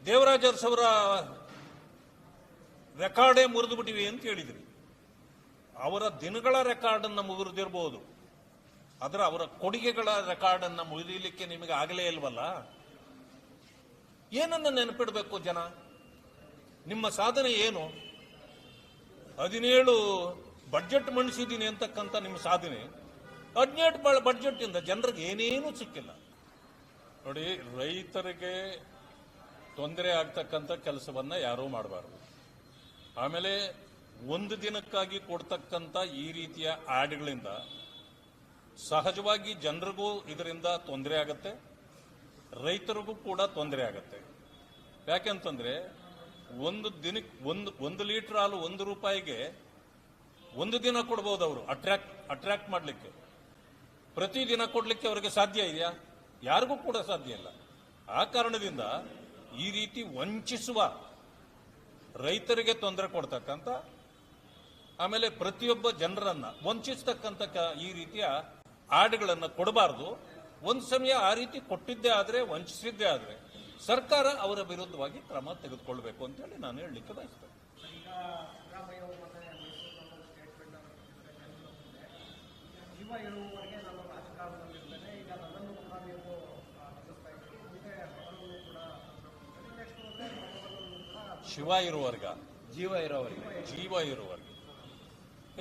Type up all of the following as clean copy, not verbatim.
ದೇವರಾಜ ಅರಸವರ ರೆಕಾರ್ಡೇ ಮುರಿದು ಬಿಟ್ಟಿವಿ ಅಂತ ಹೇಳಿದ್ರಿ. ಅವರ ದಿನಗಳ ರೆಕಾರ್ಡ್ ಅನ್ನು ಮುರಿದಿರಬಹುದು, ಆದ್ರೆ ಅವರ ಕೊಡುಗೆಗಳ ರೆಕಾರ್ಡ್ ಅನ್ನು ಮುರಿಯಲಿಕ್ಕೆ ನಿಮಗೆ ಆಗಲೇ ಇಲ್ವಲ್ಲ. ಏನನ್ನ ನೆನಪಿಡಬೇಕು ಜನ? ನಿಮ್ಮ ಸಾಧನೆ ಏನು? 17 ಬಡ್ಜೆಟ್ ಮಂಡಿಸಿದ್ದೀನಿ ಅಂತಕ್ಕಂಥ ನಿಮ್ಮ ಸಾಧನೆ 17 ಬಡ್ಜೆಟ್ ಇಂದ ಜನರಿಗೆ ಏನೇನೂ ಸಿಕ್ಕಿಲ್ಲ. ನೋಡಿ, ರೈತರಿಗೆ ತೊಂದರೆ ಆಗ್ತಕ್ಕಂಥ ಕೆಲಸವನ್ನ ಯಾರೂ ಮಾಡಬಾರದು. ಆಮೇಲೆ ಒಂದು ದಿನಕ್ಕಾಗಿ ಕೊಡ್ತಕ್ಕಂಥ ಈ ರೀತಿಯ ಆಡ್ಗಳಿಂದ ಸಹಜವಾಗಿ ಜನರಿಗೂ ಇದರಿಂದ ತೊಂದರೆ ಆಗತ್ತೆ, ರೈತರಿಗೂ ಕೂಡ ತೊಂದರೆ ಆಗತ್ತೆ. ಯಾಕೆಂತಂದ್ರೆ ಒಂದು ದಿನಕ್ಕೆ ಒಂದು ಲೀಟರ್ ಹಾಲು 1 ರೂಪಾಯಿಗೆ ಒಂದು ದಿನ ಕೊಡ್ಬೋದು ಅವರು ಅಟ್ರಾಕ್ಟ್ ಮಾಡಲಿಕ್ಕೆ. ಪ್ರತಿದಿನ ಕೊಡ್ಲಿಕ್ಕೆ ಅವರಿಗೆ ಸಾಧ್ಯ ಇದೆಯಾ? ಯಾರಿಗೂ ಕೂಡ ಸಾಧ್ಯ ಇಲ್ಲ. ಆ ಕಾರಣದಿಂದ ಈ ರೀತಿ ವಂಚಿಸುವ, ರೈತರಿಗೆ ತೊಂದರೆ ಕೊಡ್ತಕ್ಕಂಥ, ಆಮೇಲೆ ಪ್ರತಿಯೊಬ್ಬ ಜನರನ್ನ ವಂಚಿಸ್ತಕ್ಕಂಥ ಈ ರೀತಿಯ ಆಡ್ಗಳನ್ನು ಕೊಡಬಾರದು. ಒಂದು ಸಮಯ ಆ ರೀತಿ ಕೊಟ್ಟಿದ್ದೇ ಆದ್ರೆ, ವಂಚಿಸಿದ್ದೇ ಆದ್ರೆ ಸರ್ಕಾರ ಅವರ ವಿರುದ್ಧವಾಗಿ ಕ್ರಮ ತೆಗೆದುಕೊಳ್ಬೇಕು ಅಂತ ಹೇಳಿ ನಾನು ಹೇಳಲಿಕ್ಕೆ ಬಯಸ್ತೇನೆ. ಶಿವ ಇರುವವರ್ಗ, ಜೀವ ಇರುವವರ್ಗ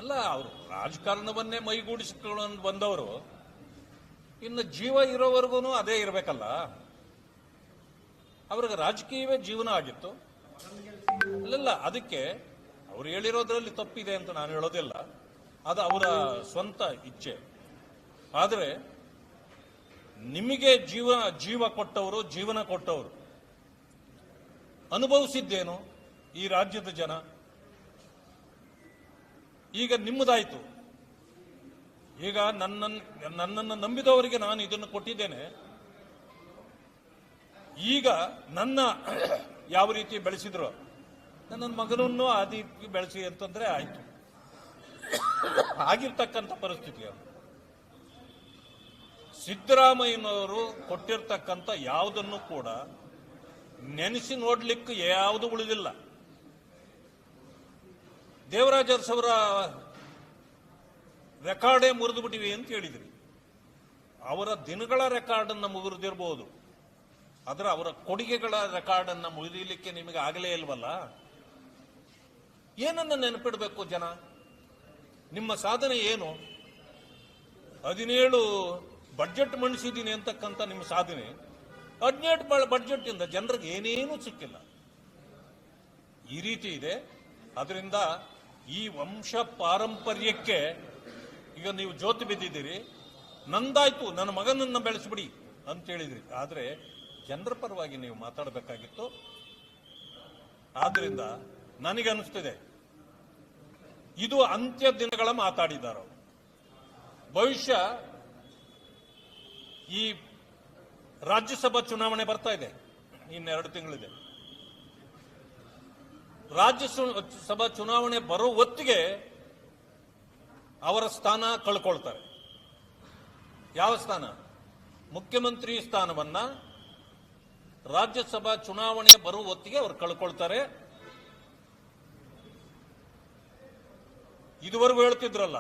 ಎಲ್ಲ ಅವರು ರಾಜಕಾರಣವನ್ನೇ ಮೈಗೂಡಿಸಿಕೊಂಡು ಬಂದವರು, ಇನ್ನು ಜೀವ ಇರೋವರೆಗೂ ಅದೇ ಇರಬೇಕಲ್ಲ. ಅವ್ರಿಗೆ ರಾಜಕೀಯವೇ ಜೀವನ ಆಗಿತ್ತು. ಅಲ್ಲ, ಅದಕ್ಕೆ ಅವ್ರು ಹೇಳಿರೋದ್ರಲ್ಲಿ ತಪ್ಪಿದೆ ಅಂತ ನಾನು ಹೇಳೋದಿಲ್ಲ, ಅದು ಅವರ ಸ್ವಂತ ಇಚ್ಛೆ. ಆದರೆ ನಿಮಗೆ ಜೀವ ಕೊಟ್ಟವರು, ಜೀವನ ಕೊಟ್ಟವರು ಅನುಭವಿಸಿದ್ದೇನು ಈ ರಾಜ್ಯದ ಜನ? ಈಗ ನಿಮ್ಮದಾಯ್ತು. ಈಗ ನನ್ನನ್ನು ನಂಬಿದವರಿಗೆ ನಾನು ಇದನ್ನು ಕೊಟ್ಟಿದ್ದೇನೆ. ಈಗ ನನ್ನ ಯಾವ ರೀತಿ ಬೆಳೆಸಿದ್ರು, ನನ್ನ ಮಗನನ್ನು ಆ ರೀತಿ ಬೆಳೆಸಿ ಅಂತಂದ್ರೆ ಆಯ್ತು. ಆಗಿರ್ತಕ್ಕಂಥ ಪರಿಸ್ಥಿತಿ ಅದು. ಸಿದ್ದರಾಮಯ್ಯನವರು ಕೊಟ್ಟಿರ್ತಕ್ಕಂಥ ಯಾವುದನ್ನು ಕೂಡ ನೆನೆಸಿ ನೋಡ್ಲಿಕ್ಕೆ ಯಾವುದು ಉಳಿದಿಲ್ಲ. ದೇವರಾಜ ಅರಸವರ ರೆಕಾರ್ಡೇ ಮುರಿದು ಬಿಟ್ಟಿವಿ ಅಂತ ಹೇಳಿದ್ರಿ. ಅವರ ದಿನಗಳ ರೆಕಾರ್ಡ್ ಅನ್ನು ಮುರಿದಿರಬಹುದು, ಆದ್ರೆ ಅವರ ಕೊಡುಗೆಗಳ ರೆಕಾರ್ಡ್ ಅನ್ನು ಮುರಿಯಲಿಕ್ಕೆ ನಿಮಗೆ ಆಗಲೇ ಇಲ್ವಲ್ಲ. ಏನನ್ನ ನೆನಪಿಡಬೇಕು ಜನ? ನಿಮ್ಮ ಸಾಧನೆ ಏನು? 17 ಬಡ್ಜೆಟ್ ಮಂಡಿಸಿದ್ದೀನಿ ಅಂತಕ್ಕಂಥ ನಿಮ್ಮ ಸಾಧನೆ 17 ಬಡ್ಜೆಟ್ ಇಂದ ಜನರಿಗೆ ಏನೇನೂ ಸಿಕ್ಕಿಲ್ಲ. ಈ ರೀತಿ ಇದೆ. ಅದರಿಂದ ಈ ವಂಶ ಪಾರಂಪರ್ಯಕ್ಕೆ ಈಗ ನೀವು ಜ್ಯೋತಿ ಬಿದ್ದಿದ್ದೀರಿ. ನಂದಾಯ್ತು, ನನ್ನ ಮಗನನ್ನ ಬೆಳೆಸ್ಬಿಡಿ ಅಂತ ಹೇಳಿದ್ರಿ. ಆದ್ರೆ ಜನರ ಪರವಾಗಿ ನೀವು ಮಾತಾಡಬೇಕಾಗಿತ್ತು. ಆದ್ರಿಂದ ನನಗನ್ನಿಸ್ತಿದೆ ಇದು ಅಂತ್ಯ ದಿನಗಳ ಮಾತಾಡಿದ್ದಾರೆ. ಭವಿಷ್ಯ ಈ ರಾಜ್ಯಸಭಾ ಚುನಾವಣೆ ಬರ್ತಾ ಇದೆ, ಇನ್ನೆರಡು ತಿಂಗಳಿದೆ. ರಾಜ್ಯಸಭಾ ಚುನಾವಣೆ ಬರೋ ಹೊತ್ತಿಗೆ ಅವರ ಸ್ಥಾನ ಕಳ್ಕೊಳ್ತಾರೆ. ಯಾವ ಸ್ಥಾನ? ಮುಖ್ಯಮಂತ್ರಿ ಸ್ಥಾನವನ್ನ ರಾಜ್ಯಸಭಾ ಚುನಾವಣೆ ಬರುವ ಹೊತ್ತಿಗೆ ಅವರು ಕಳ್ಕೊಳ್ತಾರೆ. ಇದುವರೆಗೂ ಹೇಳ್ತಿದ್ರಲ್ಲ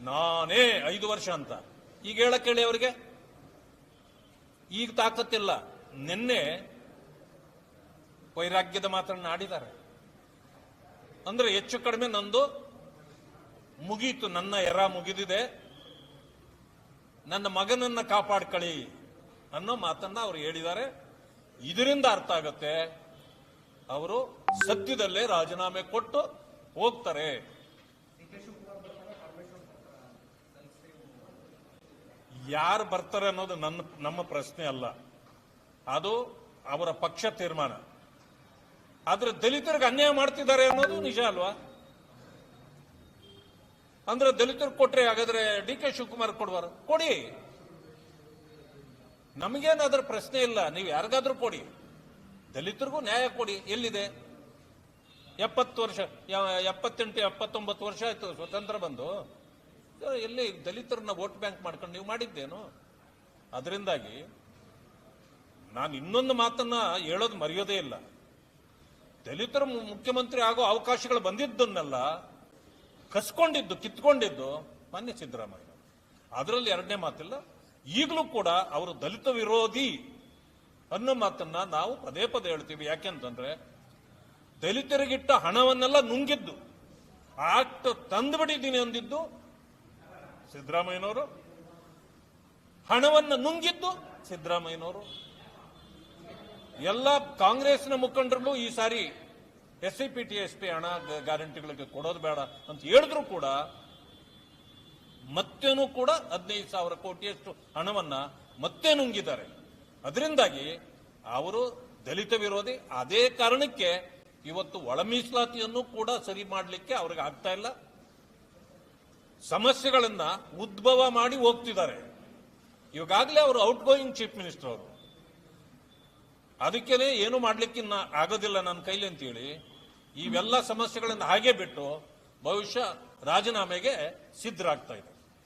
ನಾನೇ 5 ವರ್ಷ ಅಂತ, ಈಗ ಹೇಳಕ್ ಹೇಳಿ ಅವರಿಗೆ. ಈಗ ತಾಕತ್ತಿಲ್ಲ. ನಿನ್ನೆ ವೈರಾಗ್ಯದ ಮಾತನ್ನ ಆಡಿದ್ದಾರೆ. ಅಂದ್ರೆ ಹೆಚ್ಚು ಕಡಿಮೆ ನಂದು ಮುಗೀತು, ನನ್ನ ಎರ ಮುಗಿದಿದೆ, ನನ್ನ ಮಗನನ್ನ ಕಾಪಾಡ್ಕೊಳ್ಳಿ ಅನ್ನೋ ಮಾತನ್ನ ಅವರು ಹೇಳಿದ್ದಾರೆ. ಇದರಿಂದ ಅರ್ಥ ಆಗತ್ತೆ ಅವರು ಸದ್ಯದಲ್ಲೇ ರಾಜೀನಾಮೆ ಕೊಟ್ಟು ಹೋಗ್ತಾರೆ. ಯಾರು ಬರ್ತಾರೆ ಅನ್ನೋದು ನಮ್ಮ ಪ್ರಶ್ನೆ ಅಲ್ಲ, ಅದು ಅವರ ಪಕ್ಷ ತೀರ್ಮಾನ. ಆದ್ರೆ ದಲಿತರಿಗೆ ಅನ್ಯಾಯ ಮಾಡ್ತಿದ್ದಾರೆ ಅನ್ನೋದು ನಿಜ ಅಲ್ವಾ? ಅಂದ್ರೆ ದಲಿತರಿಗೆ ಕೊಟ್ರೆ ಹಾಗಾದ್ರೆ ಡಿ.ಕೆ. ಶಿವಕುಮಾರ್ ಕೊಡುವಾರ? ಕೊಡಿ, ನಮಗೇನಾದ್ರೂ ಪ್ರಶ್ನೆ ಇಲ್ಲ. ನೀವು ಯಾರಿಗಾದ್ರೂ ಕೊಡಿ, ದಲಿತರಿಗೂ ನ್ಯಾಯ ಕೊಡಿ. ಎಲ್ಲಿದೆ? 70 ವರ್ಷ, 78, 79 ವರ್ಷ ಆಯ್ತು ಸ್ವತಂತ್ರ ಬಂದು. ಎಲ್ಲಿ ದಲಿತರನ್ನ ವೋಟ್ ಬ್ಯಾಂಕ್ ಮಾಡ್ಕೊಂಡು ನೀವು ಮಾಡಿದ್ದೇನು? ಅದರಿಂದಾಗಿ ನಾನು ಇನ್ನೊಂದು ಮಾತನ್ನ ಹೇಳೋದು ಮರೆಯೋದೇ ಇಲ್ಲ. ದಲಿತರ ಮುಖ್ಯಮಂತ್ರಿ ಆಗೋ ಅವಕಾಶಗಳು ಬಂದಿದ್ದನ್ನೆಲ್ಲ ಕಸ್ಕೊಂಡಿದ್ದು, ಕಿತ್ಕೊಂಡಿದ್ದು ಮಾನ್ಯ ಸಿದ್ದರಾಮಯ್ಯ. ಅದರಲ್ಲಿ ಎರಡನೇ ಮಾತಿಲ್ಲ. ಈಗಲೂ ಕೂಡ ಅವರು ದಲಿತ ವಿರೋಧಿ ಅನ್ನೋ ಮಾತನ್ನ ನಾವು ಪದೇ ಪದೇ ಹೇಳ್ತೀವಿ. ಯಾಕೆಂತಂದ್ರೆ ದಲಿತರಿಗಿಟ್ಟ ಹಣವನ್ನೆಲ್ಲ ನುಂಗಿದ್ದು, ಆಕ್ಟ್ ತಂದುಬಿಟ್ಟಿದ್ದೀನಿ ಅಂದಿದ್ದು ಸಿದ್ದರಾಮಯ್ಯನವರು, ಹಣವನ್ನು ನುಂಗಿದ್ದು ಸಿದ್ದರಾಮಯ್ಯನವರು. ಎಲ್ಲ ಕಾಂಗ್ರೆಸ್ನ ಮುಖಂಡರು ಈ ಸಾರಿ SIP TSP ಹಣ ಗ್ಯಾರಂಟಿಗಳಿಗೆ ಕೊಡೋದು ಬೇಡ ಅಂತ ಹೇಳಿದ್ರು ಕೂಡ ಮತ್ತೇನೂ ಕೂಡ 15,000 ಕೋಟಿಯಷ್ಟು ಹಣವನ್ನ ಮತ್ತೆ ನುಂಗಿದ್ದಾರೆ. ಅದರಿಂದಾಗಿ ಅವರು ದಲಿತ ವಿರೋಧಿ. ಅದೇ ಕಾರಣಕ್ಕೆ ಇವತ್ತು ಒಳ ಮೀಸಲಾತಿಯನ್ನು ಕೂಡ ಸರಿ ಮಾಡಲಿಕ್ಕೆ ಅವ್ರಿಗೆ ಆಗ್ತಾ ಇಲ್ಲ. ಸಮಸ್ಯೆಗಳನ್ನ ಉದ್ಭವ ಮಾಡಿ ಹೋಗ್ತಿದ್ದಾರೆ. ಇವಾಗಲೇ ಅವರು ಔಟ್ ಗೋಯಿಂಗ್ ಚೀಫ್ ಮಿನಿಸ್ಟರ್ ಅವರು, ಅದಕ್ಕೇನೆ ಏನು ಮಾಡ್ಲಿಕ್ಕೆ ಆಗೋದಿಲ್ಲ ನನ್ನ ಕೈಲಿ ಅಂತೇಳಿ ಇವೆಲ್ಲ ಸಮಸ್ಯೆಗಳನ್ನು ಹಾಗೆ ಬಿಟ್ಟು ಬಹುಶಃ ರಾಜೀನಾಮೆಗೆ ಸಿದ್ಧರಾಗ್ತಾ ಇದೆ.